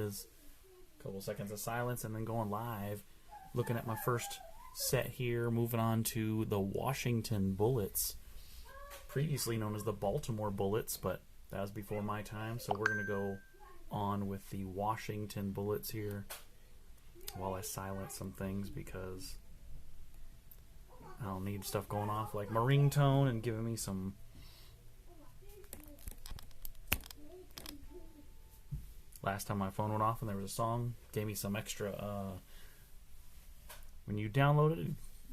is. A couple seconds of silence and then going live. Looking at my first set here. Moving on to the Washington Bullets. Previously known as the Baltimore Bullets, but that was before my time. So we're going to go on with the Washington Bullets here while I silence some things because I don't need stuff going off like my ringtone and giving me some last time my phone went off and there was a song, gave me some extra when you download it,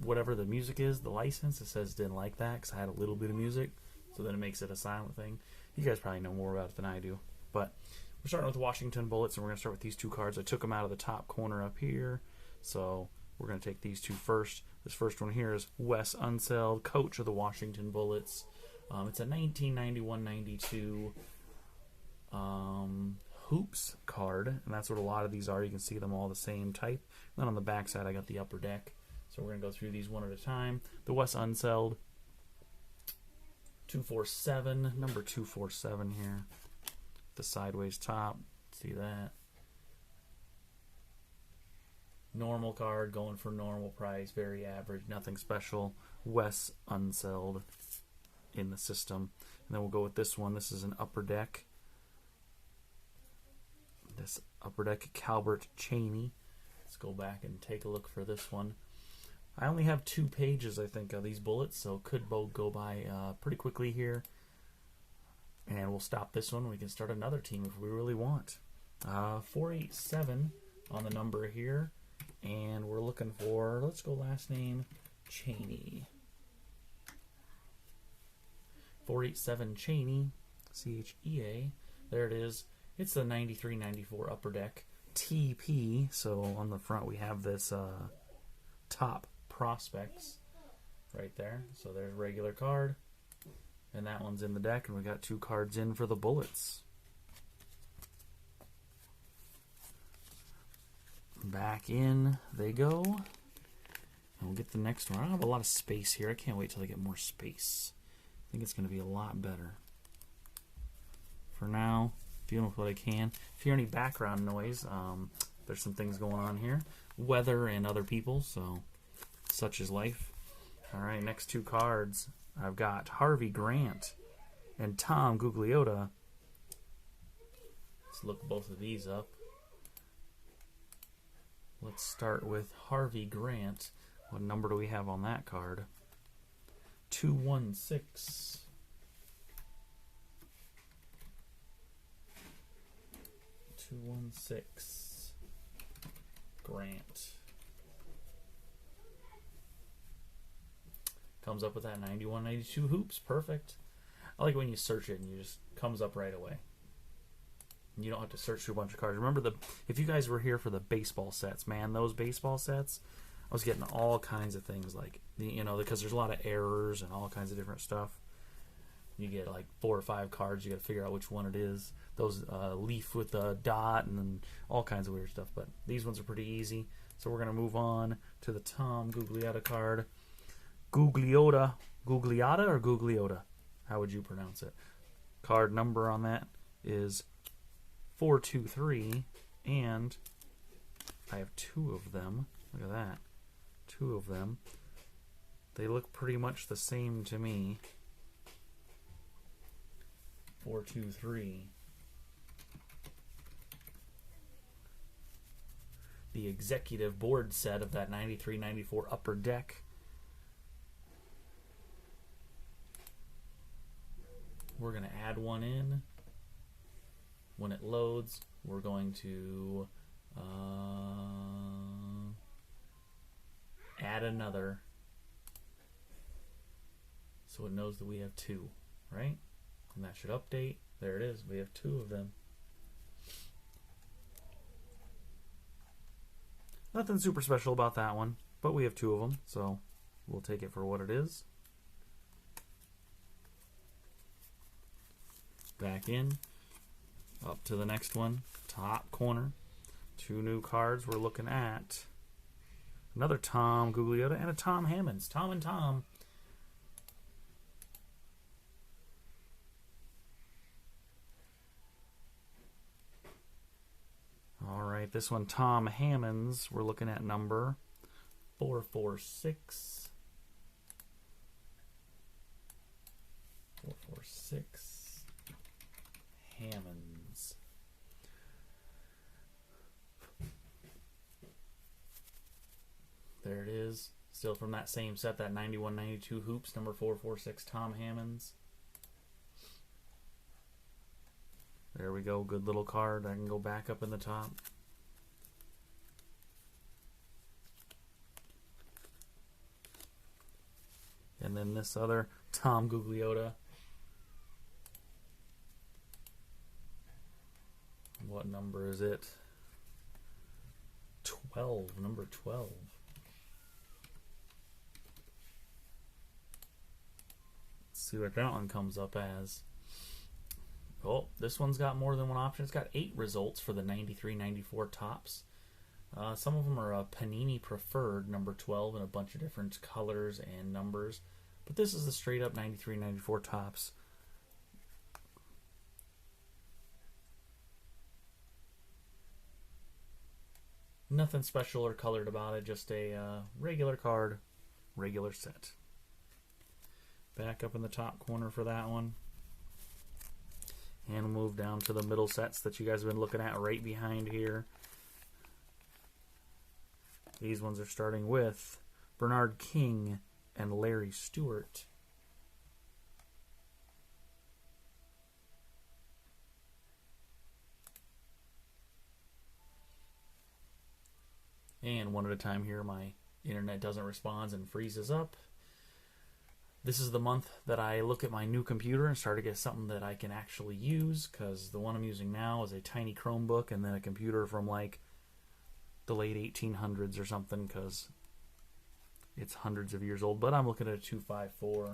whatever the music is, the license, it says didn't like that because I had a little bit of music, so then it makes it a silent thing. You guys probably know more about it than I do, but we're starting with Washington Bullets, and we're going to start with these two cards. I took them out of the top corner up here, so we're going to take these two first. This first one here is Wes Unseld, coach of the Washington Bullets. It's a 1991-92 Hoops card, and that's what a lot of these are. You can see them all the same type. And then on the back side, I got the upper deck. So we're going to go through these one at a time. The Wes Unseld, 247, number 247 here. The sideways top, see that. Normal card, going for normal price, very average, nothing special. Wes Unseld in the system. And then we'll go with this one. This is an upper deck. This upper deck, Calbert Cheney. Let's go back and take a look for this one. I only have 2 pages, I think, of these bullets, so could both go by pretty quickly here. And we'll stop this one. We can start another team if we really want. 487 on the number here. And we're looking for, let's go last name, Cheney. 487 Cheney, C-H-E-A. There it is. It's the 93-94 upper deck. TP. So on the front we have this top prospects right there. So there's regular card. And that one's in the deck. And we got 2 cards in for the Bullets. Back in they go. And we'll get the next one. I don't have a lot of space here. I can't wait till I get more space. I think it's going to be a lot better. For now, dealing with what I can. If you hear any background noise, there's some things going on here. Weather and other people, so such is life. Alright, next 2 cards. I've got Harvey Grant and Tom Gugliotta. Let's look both of these up. Let's start with Harvey Grant. What number do we have on that card? 216. 216. Grant. Comes up with that 91-92 hoops. Perfect. I like when you search it and you just comes up right away. You don't have to search through a bunch of cards. Remember, if you guys were here for the baseball sets, man, those baseball sets, I was getting all kinds of things like, you know, because there's a lot of errors and all kinds of different stuff. You get like 4 or 5 cards. You got to figure out which one it is. Those leaf with a dot and then all kinds of weird stuff. But these ones are pretty easy. So we're going to move on to the Tom Gugliotta card. Gugliotta or Gugliotta? How would you pronounce it? Card number on that is 423, and I have 2 of them. Look at that. 2 of them. They look pretty much the same to me. 423. The executive board set of that 93-94 upper deck. We're going to add one in. When it loads, we're going to add another so it knows that we have 2, right? And that should update. There it is. We have 2 of them. Nothing super special about that one, but we have 2 of them, so we'll take it for what it is. Back in. Up to the next one. Top corner. 2 new cards we're looking at. Another Tom Gugliotta and a Tom Hammonds. Tom and Tom. right, this one, Tom Hammonds. We're looking at number 446. 446. Hammonds. There it is. Still from that same set, that 91-92 Hoops, number 446, Tom Hammonds. There we go. Good little card. I can go back up in the top. And then this other Tom Gugliotta. What number is it? 12. Number 12. Let's see what that one comes up as. Oh, this one's got more than one option. It's got 8 results for the 93-94 tops. Some of them are Panini Preferred, number 12, in a bunch of different colors and numbers. But this is the straight up 93-94 tops. Nothing special or colored about it, just a regular card, regular set. Back up in the top corner for that one. And we'll move down to the middle sets that you guys have been looking at right behind here. These ones are starting with Bernard King and Larry Stewart. And one at a time here, my internet doesn't respond and freezes up. This is the month that I look at my new computer and start to get something that I can actually use, because the one I'm using now is a tiny Chromebook and then a computer from like the late 1800s or something, because it's hundreds of years old. But I'm looking at a 254.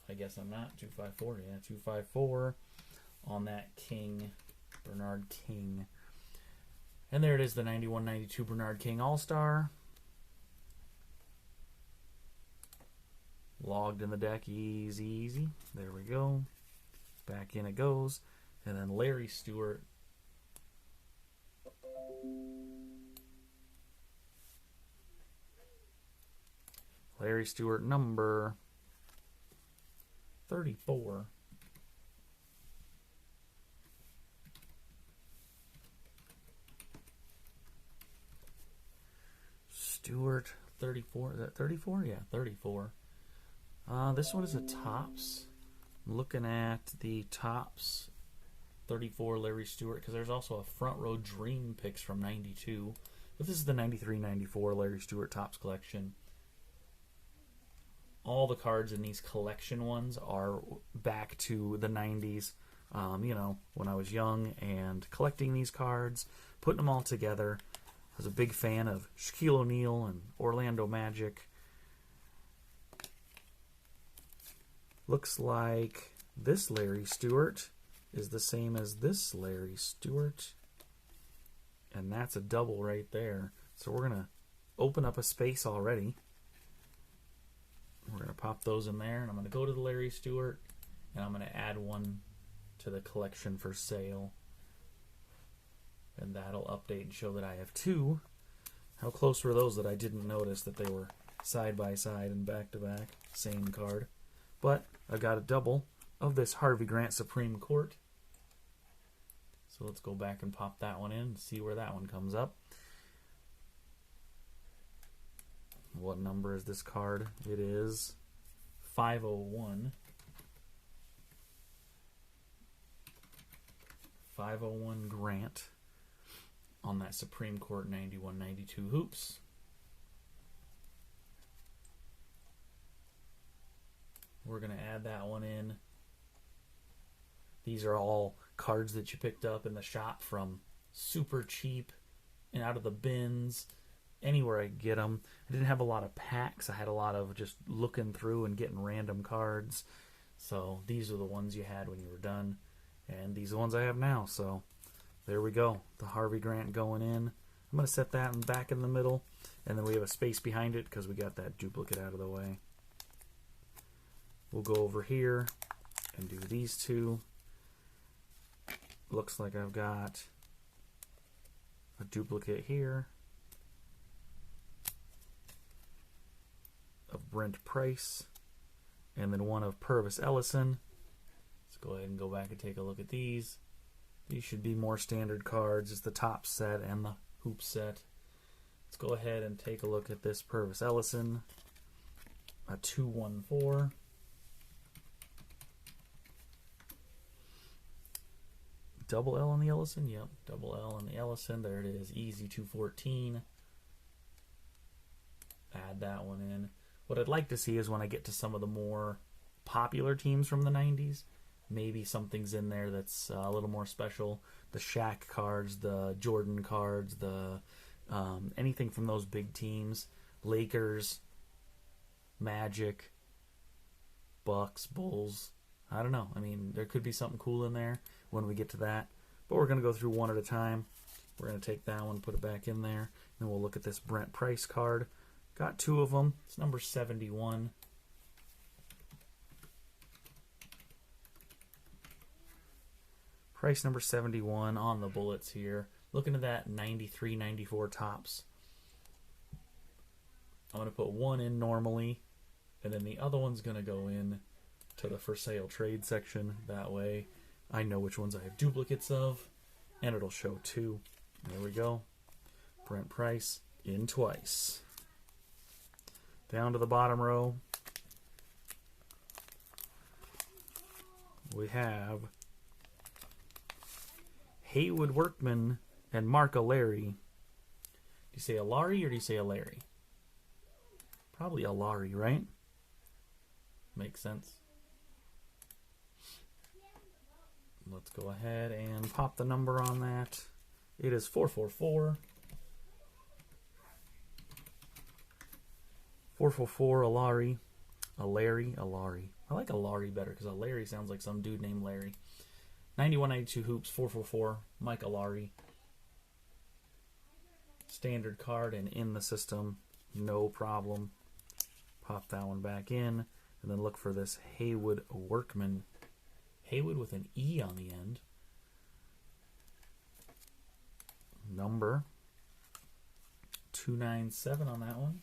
I guess I'm not. 254, yeah, 254 on that King, Bernard King. And there it is, the 91-92 Bernard King All-Star. Logged in the deck, easy, easy. There we go. Back in it goes. And then Larry Stewart. Larry Stewart, number 34. Stewart, 34. Is that 34? Yeah, 34. This one is a Topps. I'm looking at the Topps 34 Larry Stewart, because there's also a Front Row Dream Picks from 92. But this is the 93-94 Larry Stewart Topps collection. All the cards in these collection ones are back to the 90s. You know, when I was young and collecting these cards, putting them all together. I was a big fan of Shaquille O'Neal and Orlando Magic. Looks like this Larry Stewart is the same as this Larry Stewart. And that's a double right there. So we're going to open up a space already. We're going to pop those in there. And I'm going to go to the Larry Stewart. And I'm going to add one to the collection for sale. And that'll update and show that I have 2. How close were those that I didn't notice that they were side by side and back to back? Same card. But I've got a double of this Harvey Grant Supreme Court. So let's go back and pop that one in and see where that one comes up. What number is this card? It is 501. 501 Grant on that Supreme Court 91-92 Hoops. We're going to add that one in. These are all cards that you picked up in the shop from super cheap and out of the bins, anywhere I could get them. I didn't have a lot of packs. I had a lot of just looking through and getting random cards. So these are the ones you had when you were done. And these are the ones I have now. So there we go. The Harvey Grant going in. I'm going to set that back in the middle. And then we have a space behind it because we got that duplicate out of the way. We'll go over here and do these 2. Looks like I've got A duplicate here of Brent Price, and then one of Purvis Ellison. Let's go ahead and go back and take a look at these. These should be more standard cards. It's the top set and the hoop set. Let's go ahead and take a look at this Purvis Ellison. A 214. Double L on the Ellison? Yep, double L on the Ellison. There it is. Easy 214. Add that one in. What I'd like to see is when I get to some of the more popular teams from the 90s, maybe something's in there that's a little more special. The Shaq cards, the Jordan cards, the anything from those big teams. Lakers, Magic, Bucks, Bulls. I don't know. I mean, there could be something cool in there when we get to that. But we're going to go through one at a time. We're going to take that one, put it back in there. Then we'll look at this Brent Price card. Got two of them. It's number 71. Price number 71 on the Bullets here. Looking at that 93, 94 tops. I'm going to put one in normally, and then the other one's going to go in to the for sale trade section. That way I know which ones I have duplicates of, and it'll show two. There we go. Brent Price in twice. Down to the bottom row, we have Haywood Workman and Mark Alarie. Do you say Alarie or do you say Alarie? Probably Alarie, right? Makes sense. Let's go ahead and pop the number on that. It is 444. 444 Alarie. Alarie. I like Alarie better because Alarie sounds like some dude named Larry. 9192 hoops, 444, Mike Alarie. Standard card and in the system, no problem. Pop that one back in, and then look for this Haywood Workman. Haywood with an E on the end. Number 297 on that one.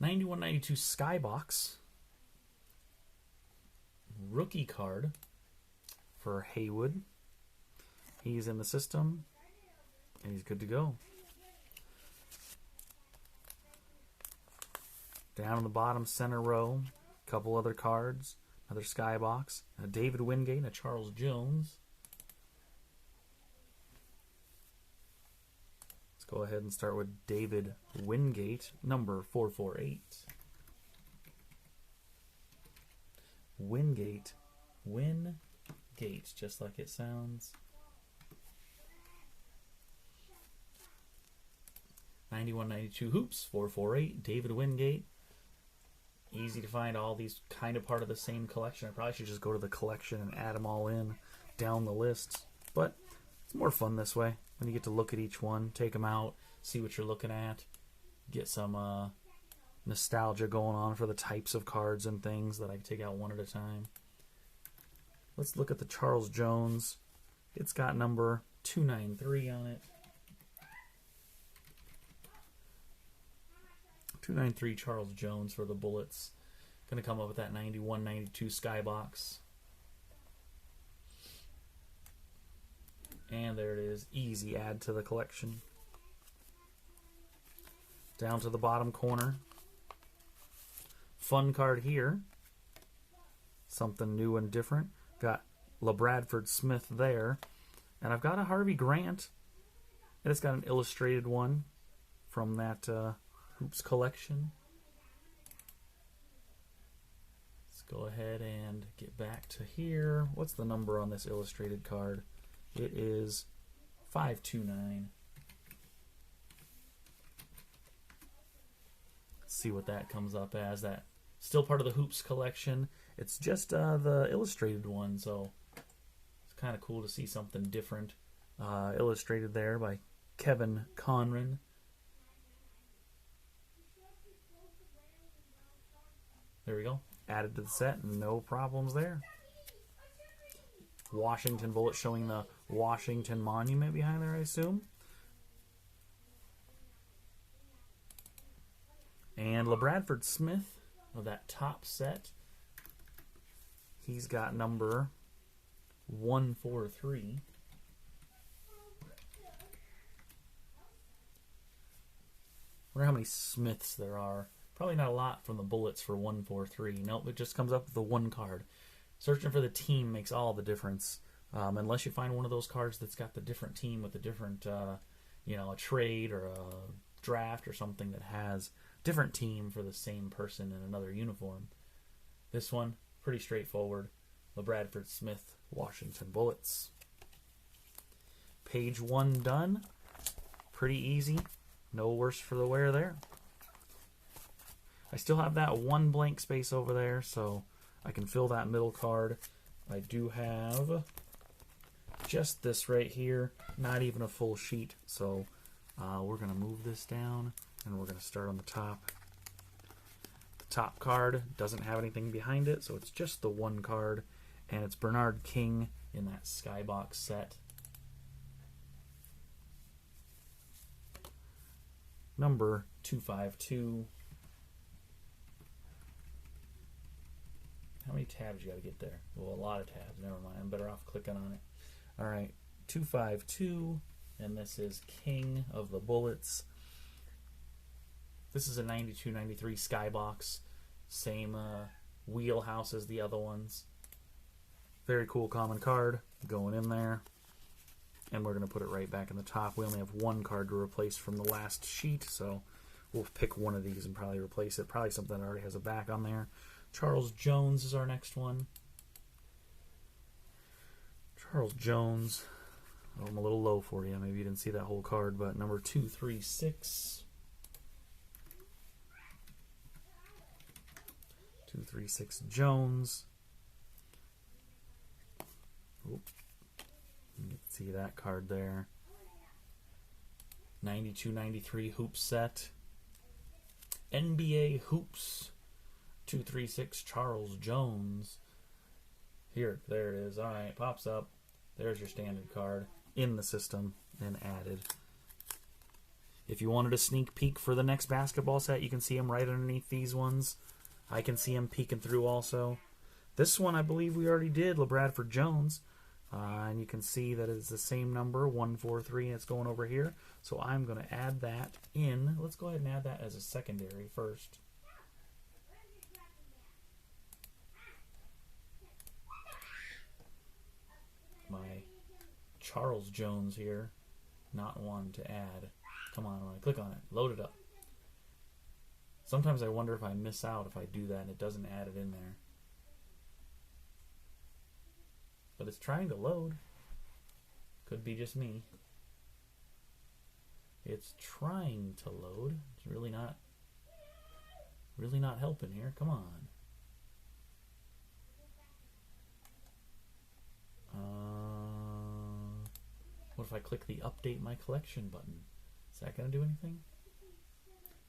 '91-92 Skybox. Rookie card for Haywood. He's in the system, and he's good to go. Down in the bottom center row, a couple other cards. Another Skybox. A David Wingate and a Charles Jones. Let's go ahead and start with David Wingate, number 448. Wingate. Wingate, just like it sounds. 91-92 hoops, 448, David Wingate. Easy to find, all these kind of part of the same collection. I probably should just go to the collection and add them all in down the list. But it's more fun this way when you get to look at each one, take them out, see what you're looking at, get some nostalgia going on for the types of cards and things that I can take out one at a time. Let's look at the Charles Jones. It's got number 293 on it. 293 Charles Jones for the Bullets. Going to come up with that 91-92 Skybox. And there it is. Easy add to the collection. Down to the bottom corner. Fun card here. Something new and different. Got LaBradford Smith there. And I've got a Harvey Grant. And it's got an illustrated one from that Hoops collection. Let's go ahead and get back to here. What's the number on this illustrated card? It is 529. Let's see what that comes up as. That still part of the Hoops collection. It's just the illustrated one, so it's kind of cool to see something different illustrated there by Kevin Conran. There we go. Added to the set, no problems there. Washington Bullets, showing the Washington Monument behind there, I assume. And LaBradford Smith of that top set. He's got number 143. Wonder how many Smiths there are. Probably not a lot from the Bullets for 143. Nope, it just comes up with the one card. Searching for the team makes all the difference. Unless you find one of those cards that's got the different team with a different, a trade or a draft or something that has different team for the same person in another uniform. This one, pretty straightforward. LaBradford Smith, Washington Bullets. Page 1 done. Pretty easy. No worse for the wear there. I still have that one blank space over there, so I can fill that middle card. I do have just this right here, not even a full sheet, so we're going to move this down, and we're going to start on the top. The top card doesn't have anything behind it, so it's just the one card, and it's Bernard King in that Skybox set. Number 252. How many tabs you got to get there? Well, a lot of tabs. Never mind. I'm better off clicking on it. All right. 252. And this is King of the Bullets. This is a 92-93 Skybox. Same wheelhouse as the other ones. Very cool common card going in there. And we're going to put it right back in the top. We only have one card to replace from the last sheet, so we'll pick one of these and probably replace it. Probably something that already has a back on there. Charles Jones is our next one. Charles Jones. Oh, I'm a little low for you. Maybe you didn't see that whole card, but number 236. 236 Jones. Oop. You can see that card there. 92-93 Hoops set. NBA Hoops. 236 Charles Jones. Here, there it is. All right, pops up. There's your standard card in the system and added. If you wanted a sneak peek for the next basketball set, you can see them right underneath these ones. I can see them peeking through also. This one, I believe we already did, LaBradford Jones. And you can see that it's the same number, 143, and it's going over here. So I'm going to add that in. Let's go ahead and add that as a secondary first. My Charles Jones here, not one to add. Come on, when I click on it, load it up. Sometimes I wonder if I miss out if I do that and it doesn't add it in there. But it's trying to load. Could be just me. It's trying to load. It's really not helping here. Come on. What if I click the update my collection button? Is that going to do anything?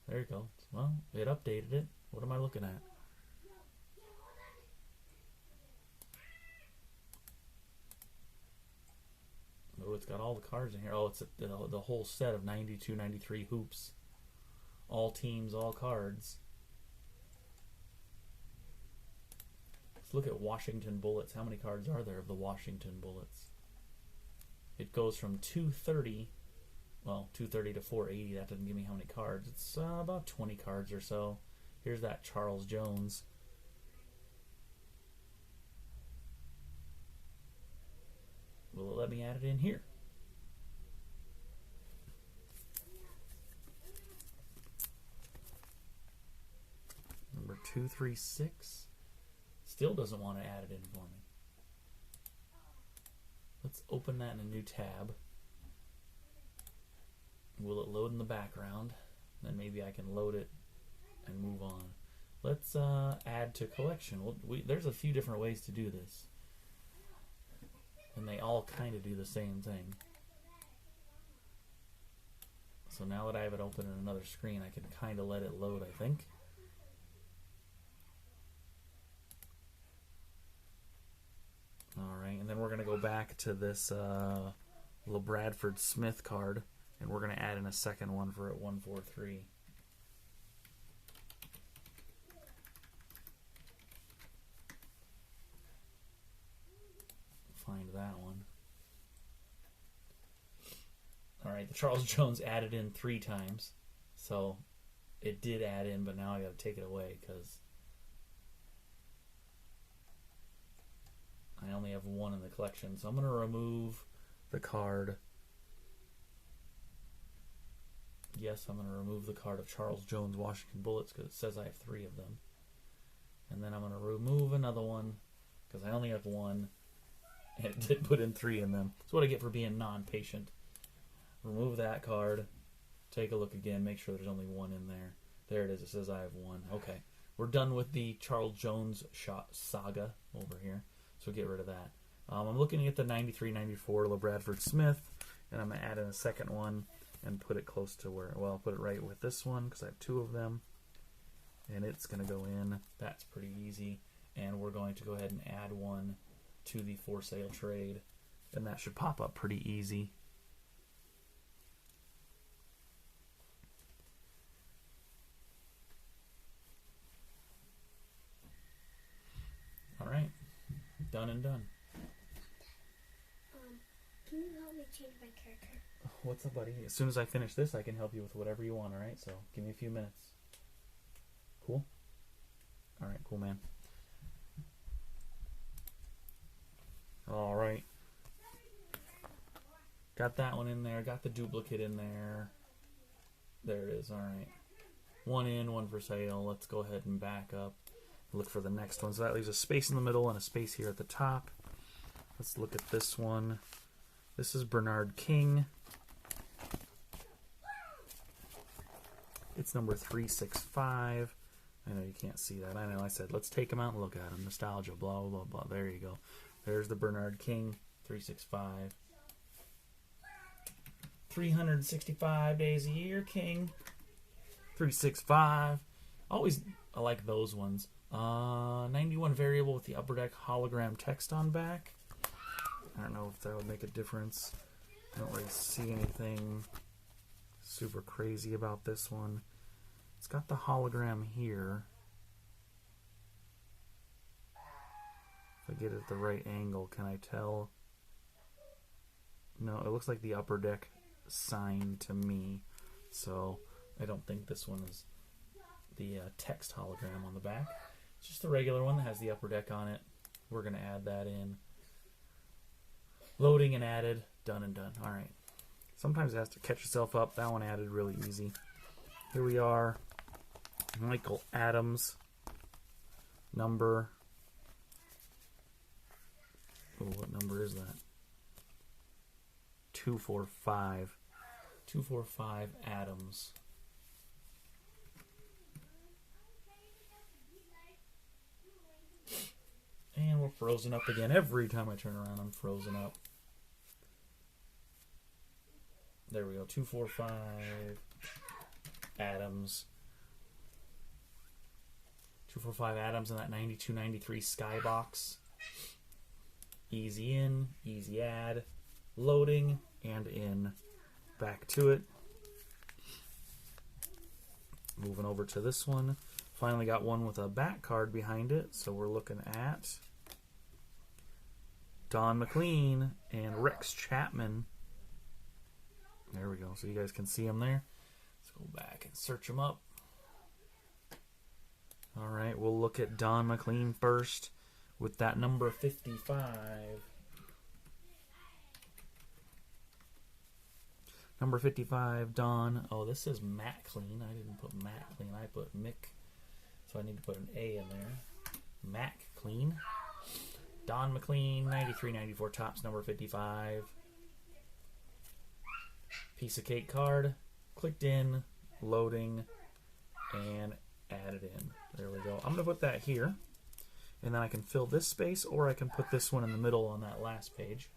There you go. Well, it updated it. What am I looking at? Oh, it's got all the cards in here. Oh, it's the whole set of 92-93 hoops. All teams, all cards. Let's look at Washington Bullets. How many cards are there of the Washington Bullets? It goes from 230, well, 230 to 480. That doesn't give me how many cards. It's about 20 cards or so. Here's that Charles Jones. Will it let me add it in here? Number 236. Still doesn't want to add it in for me. Let's open that in a new tab. Will it load in the background? Then maybe I can load it and move on. Let's add to collection. There's a few different ways to do this. And they all kind of do the same thing. So now that I have it open in another screen, I can kind of let it load, I think. Alright, and then we're going to go back to this LeBradford Smith card, and we're going to add in a second one for at 143. Find that one. All right, the Charles Jones added in 3 times, so it did add in, but now I got to take it away because I only have 1 in the collection. So I'm going to remove the card. Yes, I'm going to remove the card of Charles Jones Washington Bullets because it says I have 3 of them. And then I'm going to remove another one because I only have 1, and it did put in 3 in them. That's what I get for being non-patient. Remove that card. Take a look again. Make sure there's only 1 in there. There it is. It says I have 1. Okay. We're done with the Charles Jones shot saga over here. So get rid of that. I'm looking at the 93-94 LeBradford Smith, and I'm going to add in a second one and put it close to where, well, I'll put it right with this one because I have 2 of them. And it's going to go in. That's pretty easy. And we're going to go ahead and add 1 to the for sale trade. And that should pop up pretty easy. Alright, done and done. Can you help me change my character? What's up, buddy? As soon as I finish this, I can help you with whatever you want, alright? So, give me a few minutes. Cool? Alright, cool, man. Alright. Got that one in there. Got the duplicate in there. There it is, alright. 1 in, 1 for sale. Let's go ahead and back up. Look for the next one. So that leaves a space in the middle and a space here at the top. Let's look at this one. This is Bernard King. It's number 365. I know you can't see that. I know I said let's take him out and look at him. Nostalgia, blah, blah, blah. There you go. There's the Bernard King, 365. 365 days a year, King. 365. I like those ones. 91 variable with the upper deck hologram text on back. I don't know if that would make a difference. I don't really see anything super crazy about this one. It's got the hologram here. If I get it at the right angle, can I tell? No, it looks like the upper deck sign to me. So I don't think this one is the text hologram on the back. It's just the regular one that has the upper deck on it. We're going to add that in. Loading and added. Done and done. Alright. Sometimes it has to catch itself up. That one added really easy. Here we are. Michael Adams. Number. Oh, what number is that? 245. 245 Adams. And we're frozen up again. Every time I turn around, I'm frozen up. There we go. 245 Adams. 245 Adams in that 92-93 Skybox. Easy in, easy add, loading, and in. Back to it. Moving over to this one. Finally got one with a back card behind it, so we're looking at Don McLean and Rex Chapman. There we go, so you guys can see them there. Let's go back and search them up. Alright, we'll look at Don McLean first with that number 55. Number 55, Don. Oh, this is Matt Clean. I didn't put Matt Clean. I put Mick. So I need to put an A in there. Mac Clean. Don McLean, 93-94 Topps, number 55. Piece of cake card. Clicked in, loading, and added in. There we go. I'm going to put that here. And then I can fill this space, or I can put this one in the middle on that last page.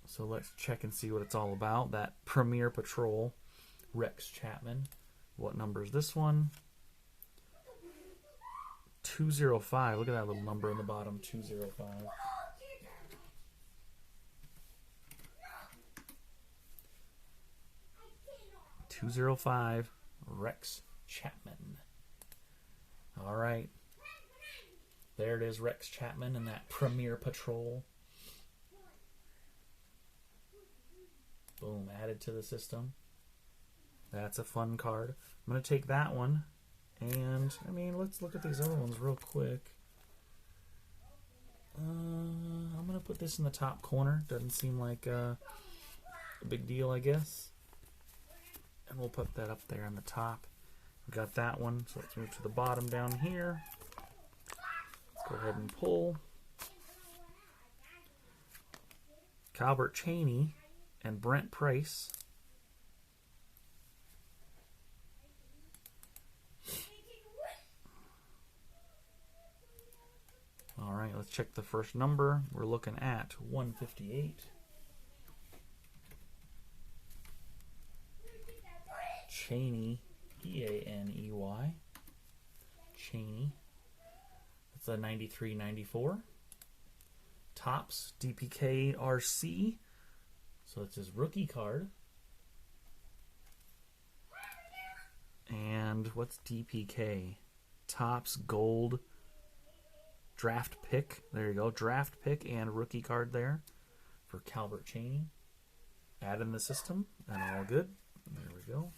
So let's check and see what it's all about. That Premier Patrol, Rex Chapman. What number is this one? 205. Look at that little number in the bottom, 205. 205, Rex Chapman. All right. There it is, Rex Chapman and that Premier Patrol. Boom, added to the system. That's a fun card. I'm going to take that one. And, I mean, let's look at these other ones real quick. I'm going to put this in the top corner. Doesn't seem like a big deal, I guess. And we'll put that up there on the top. We got that one, so let's move to the bottom down here. Let's go ahead and pull. Calbert Cheaney and Brent Price. All right, let's check the first number. We're looking at 158. Cheaney, E-A-N-E-Y. Cheaney. That's a 93-94. Topps, DPK RC. So it's his rookie card. And what's DPK? Topps Gold Draft Pick. There you go. Draft pick and rookie card there for Calbert Cheaney. Add in the system and all good. There we go.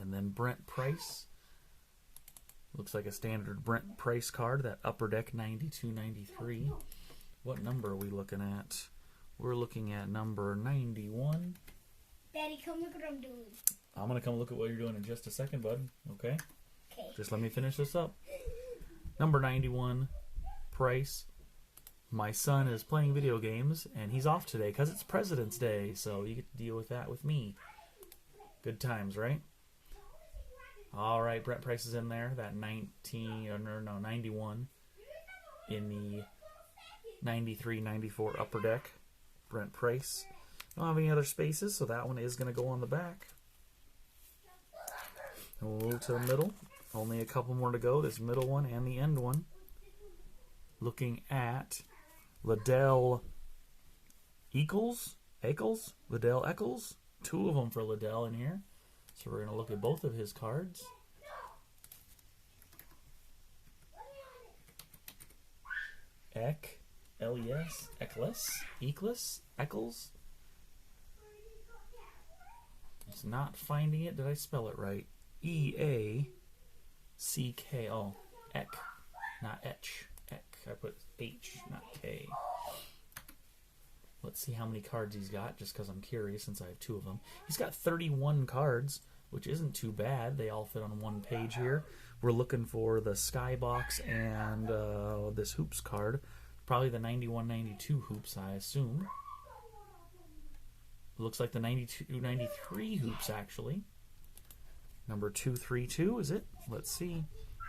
And then Brent Price. Looks like a standard Brent Price card. That Upper Deck 92-93. What number are we looking at? We're looking at number 91. Daddy, come look what I'm doing. I'm going to come look at what you're doing in just a second, bud. Okay? Okay. Just let me finish this up. Number 91, Price. My son is playing video games, and he's off today because it's President's Day, so you get to deal with that with me. Good times, right? All right, Brent Price is in there. That 91 in the 93-94 Upper Deck. Brent Price. Don't have any other spaces, so that one is going to go on the back. And we'll move to the middle. Only a couple more to go. This middle one and the end one. Looking at Liddell Eccles? Liddell Eccles? Two of them for Liddell in here. So we're going to look at both of his cards. L-E-S, Eccles. It's not finding it. Did I spell it right? E-A-C-K. Oh, Eck, not Etch. Eck. I put H, not K. Let's see how many cards he's got, just because I'm curious since I have two of them. He's got 31 cards, which isn't too bad. They all fit on one page here. We're looking for the Skybox and this Hoops card. Probably the 91-92 Hoops, I assume. Looks like the 92-93 Hoops, actually. Number 232, is it? Let's see.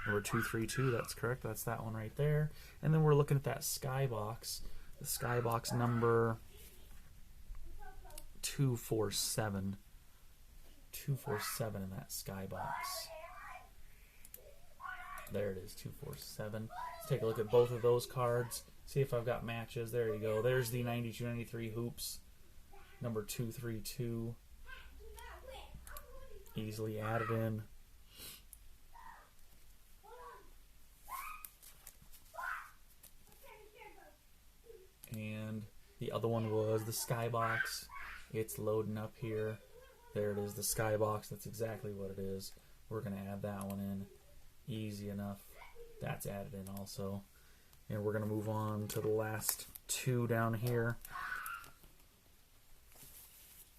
Number 232, that's correct. That's that one right there. And then we're looking at that Skybox. The Skybox number 247. 247 in that Skybox. There it is, 247. Let's take a look at both of those cards. See if I've got matches. There you go. There's the 92-93 Hoops. Number 232. Easily added in. And the other one was the Skybox. It's loading up here. There it is, the Skybox. That's exactly what it is. We're going to add that one in. Easy enough. That's added in also. And we're going to move on to the last two down here.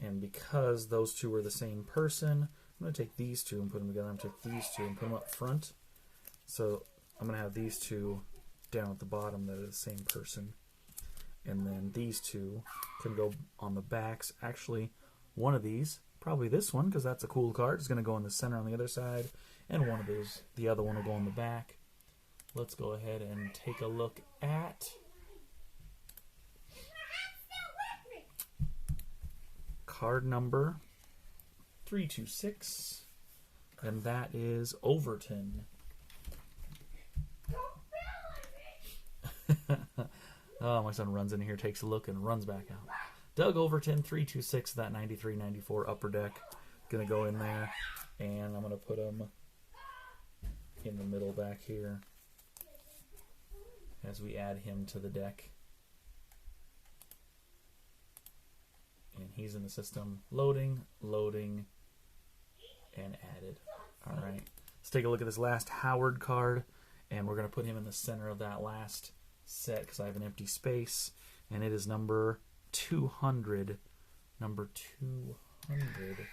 And because those two are the same person, I'm going to take these two and put them together. I'm going to take these two and put them up front. So I'm going to have these two down at the bottom that are the same person. And then these two can go on the backs. Actually, one of these, probably this one, because that's a cool card, is going to go in the center on the other side. And one of those, the other one will go on the back. Let's go ahead and take a look at card number 326. And that is Overton. Oh, my son runs in here, takes a look, and runs back out. Doug Overton, 326, that 93-94 Upper Deck. Going to go in there, and I'm going to put him in the middle back here as we add him to the deck. And he's in the system. Loading, loading, and added. All right. Let's take a look at this last Howard card, and we're going to put him in the center of that last set because I have an empty space, and it is number 200. Number 200.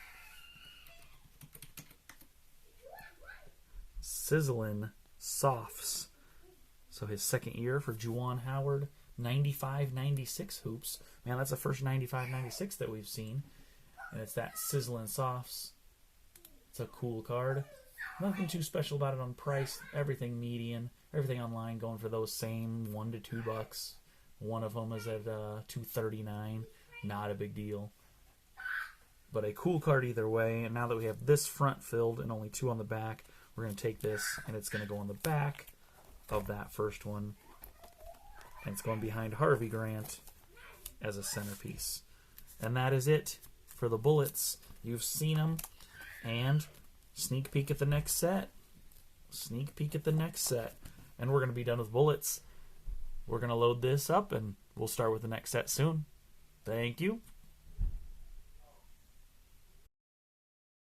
Sizzlin' Softs. So his second year for Juwan Howard. 95-96 hoops. Man, that's the first 95-96 that we've seen. And it's that Sizzlin' Softs. It's a cool card. Nothing too special about it on price. Everything median. Everything online going for those same $1 to $2. One of them is at $2.39. Not a big deal. But a cool card either way. And now that we have this front filled and only 2 on the back, we're going to take this and it's going to go on the back of that first one. And it's going behind Harvey Grant as a centerpiece. And that is it for the Bullets. You've seen them. And sneak peek at the next set. Sneak peek at the next set. And we're going to be done with Bullets. We're going to load this up and we'll start with the next set soon. Thank you.